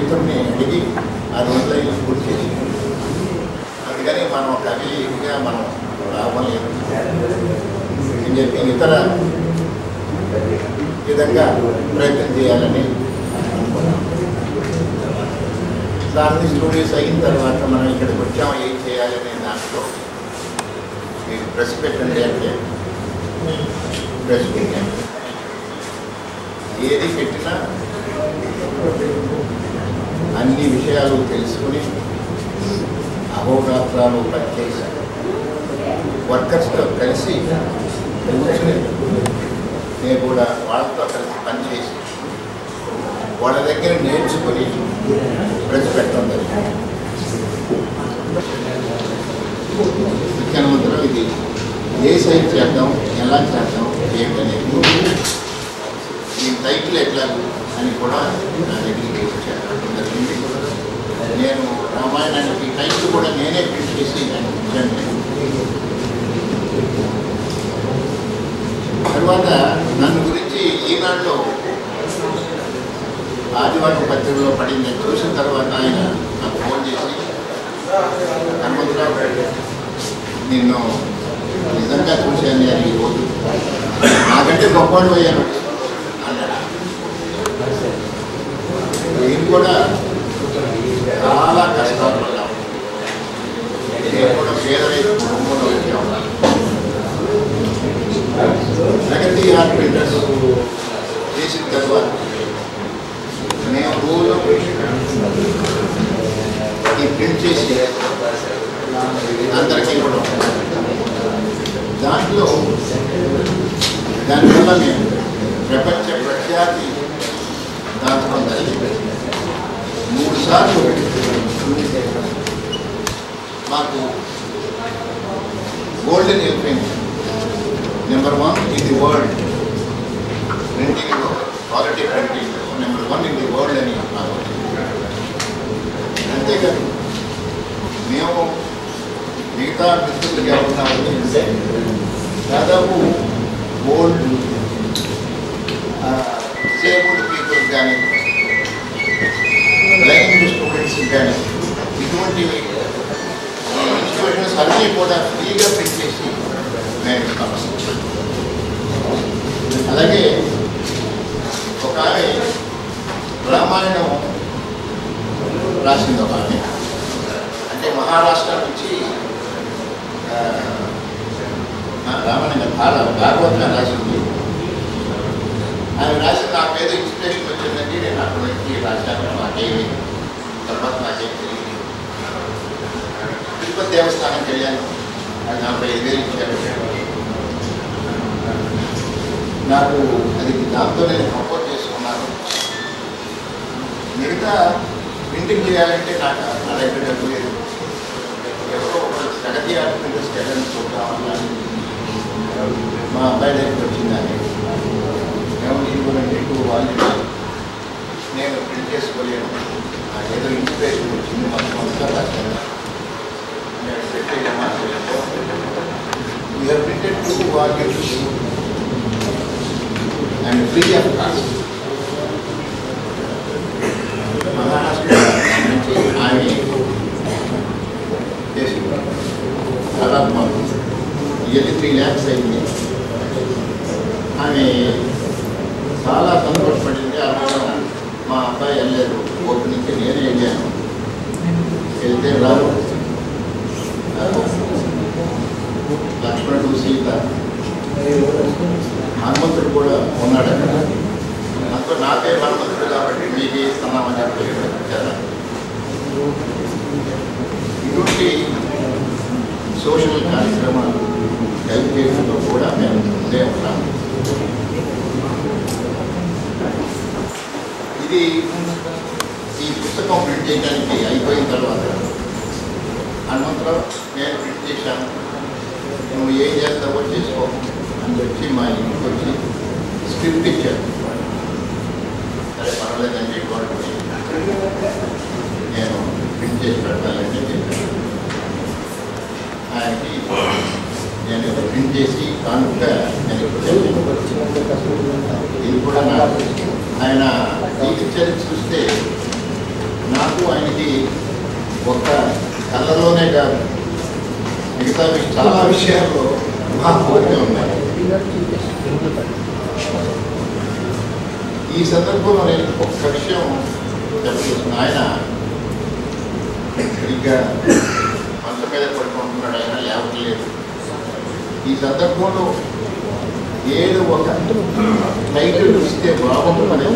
మిత్రుడిని అడిగి ఆ 2 లైన్లు పూర్తి చేసి, అందుకని మనం కవిగా మనం లాభం లేదు అని చెప్పి ఇతర విధంగా ప్రయత్నం చేయాలని అనుకున్నాం. దాన్ని స్టూడియోస్ అయిన తర్వాత మనం ఇక్కడికి వచ్చాము, ఏం చేయాలనే దాంట్లో మీరు ప్రెస్ పెట్టండి అంటే ప్రెస్ పెట్టాను. ఏది పెట్టినా అన్ని విషయాలు తెలుసుకుని అహోరాత్రాలు పనిచేసి వర్కర్స్తో కలిసి కూర్చుని నేను కూడా వాళ్ళతో కలిసి పనిచేసి వాళ్ళ దగ్గర నేర్చుకుని ప్రెస్ పెట్టడం జరిగింది. ముఖ్యమంత్రం ఇది ఏ సైజ్ చేద్దాం, ఎలా చేద్దాం ఏంటనేది, ఈ టైటిల్ ఎట్లా అని కూడా నా దగ్గరికి వచ్చాను జరిగింది. నేను రామాయణానికి టైటిల్ కూడా నేనే ప్రింట్ చేసి ఇచ్చాను. తర్వాత నన్ను గురించి ఈనాడులో ఆదివారం పత్రికలో పడింది చూసిన తర్వాత ఆయన నాకు ఫోన్ చేసి, హనుమంతరావు నిన్ను నిజంగా చూశాను అని ఈరోజు నాకంటే గొప్పవాడు అయ్యాను అన్నాడు. నేను కూడా చాలా కష్టాలు పడ్డాము. నేను కూడా పేదరైతు కుటుంబంలో వచ్చాము. ప్రగతి ఆర్ట్ ప్రింటర్స్ చేసిన తర్వాత నేను రోజు ఈ ప్రింట్ చేసి అందరికీ ఇవ్వడం, దాంట్లో దానివల్ల నేను ప్రపంచ ప్రఖ్యాతి దాంట్లో జరిగింది. 3 సార్లు మాకు golden elephant number 1 in the world printing, quality printing number 1 in the world అని నాకు వచ్చింది. అంతేకాదు మేము మిగతా మిత్రులుగా ఉన్నామంటే దాదాపు ఓల్డ్ డిసేబుల్డ్ పీపుల్ కానీ బ్లైండ్ స్టూడెంట్స్ కానీ ఇటువంటివి ఇన్స్టిట్యూషన్స్ అన్నీ కూడా ఫ్రీగా ప్రింట్ చేసి మేము ఇస్తాము. అలాగే ఒక ఆమె రామాయణం రాసింది. ఒక ఆమె అంటే మహారాష్ట్ర నుంచి రామాయణ భాగవతంగా రాసింది. ఆమె రాసిన నాకు ఏదో ఇన్స్పిరేషన్ వచ్చిందండి, నేను అక్కడ వచ్చి రాశాను. నాకేమి తర్వాత నాకేం తెలియదు. తిరుపతి దేవస్థానంకి వెళ్ళాను, అది 45,000 ఇచ్చారు నాకు. అది దాంతో నేను ప్రపోజ్ చేసుకున్నాను. మిగతా ప్రింటింగ్ చేయాలంటే నాకు నా దగ్గర డబ్బు లేదు. ఎవరో ప్రగతి ఆర్ట్ ప్రింటర్స్కి వెళ్ళని చూద్దామన్నాను. మా అబ్బాయి దగ్గరికి వచ్చిందని ఎవరు ఇవ్వనండి 2 వాల్యూమ్స్ నేను ప్రింట్ చేసుకోలేను, నాకు ఏదో ఇన్స్పిరేషన్ వచ్చింది, మాకు అంతా రాశాను. నేను పెట్టేయమా we have printed 2 volumes and free of cost. Maharashtra నుంచి ఆమె చేసుకున్నాం. దాదాపు మాకు ఇయర్లీ 3 lakhs అయింది. ఆమె చాలా సంతోషపడింది. ఆ మా అబ్బాయి వెళ్ళలేదు, కోర్టు నుంచి నేనే వెళ్ళాను. వెళ్తే రావు లక్ష్మణుడు, సీత, హనుమంతుడు కూడా ఉన్నాడు అక్కడ. అందులో నా పేరు హనుమంతుడు కాబట్టి మీకు ఇస్తున్నామని చెప్పి వచ్చారా. ఇటువంటి సోషల్ కార్యక్రమాలు హెల్ప్ చేయడంలో కూడా మేము ముందే ఉంటాము. ఇది ఈ పుస్తకం ప్రింట్ చేయడానికి అయిపోయిన తర్వాత హనుమంతరావు నేను ప్రింట్ చేశాను, నువ్వు ఏం చేస్తావో చేసుకో అని వచ్చి మా ఇంటికి వచ్చి స్క్రిప్ట్ ఇచ్చాడు. సరే పర్వాలేదండి, గవర్నమెంట్ నేను ప్రింట్ చేసి పెడతానంటే చెప్పాను. ఆయనకి నేను ప్రింట్ చేసి కానుక నేను ఇది కూడా నాకు ఆయన జీవిత చరిత్ర చూస్తే నాకు ఆయనకి ఒక్క కళ్ళలోనే కాదు మిగతా చాలా విషయాల్లో మా కోరికలు ఉన్నాయి. ఈ సందర్భంలో నేను ఒక్క విషయం చెప్పేసిన ఆయన ఇంకా మంచం మీద పడుకుంటున్నాడు, ఆయన లేవట్లేదు. ఈ సందర్భంలో ఏదో ఒక టైటిల్ ఇస్తే బాగుంటుందని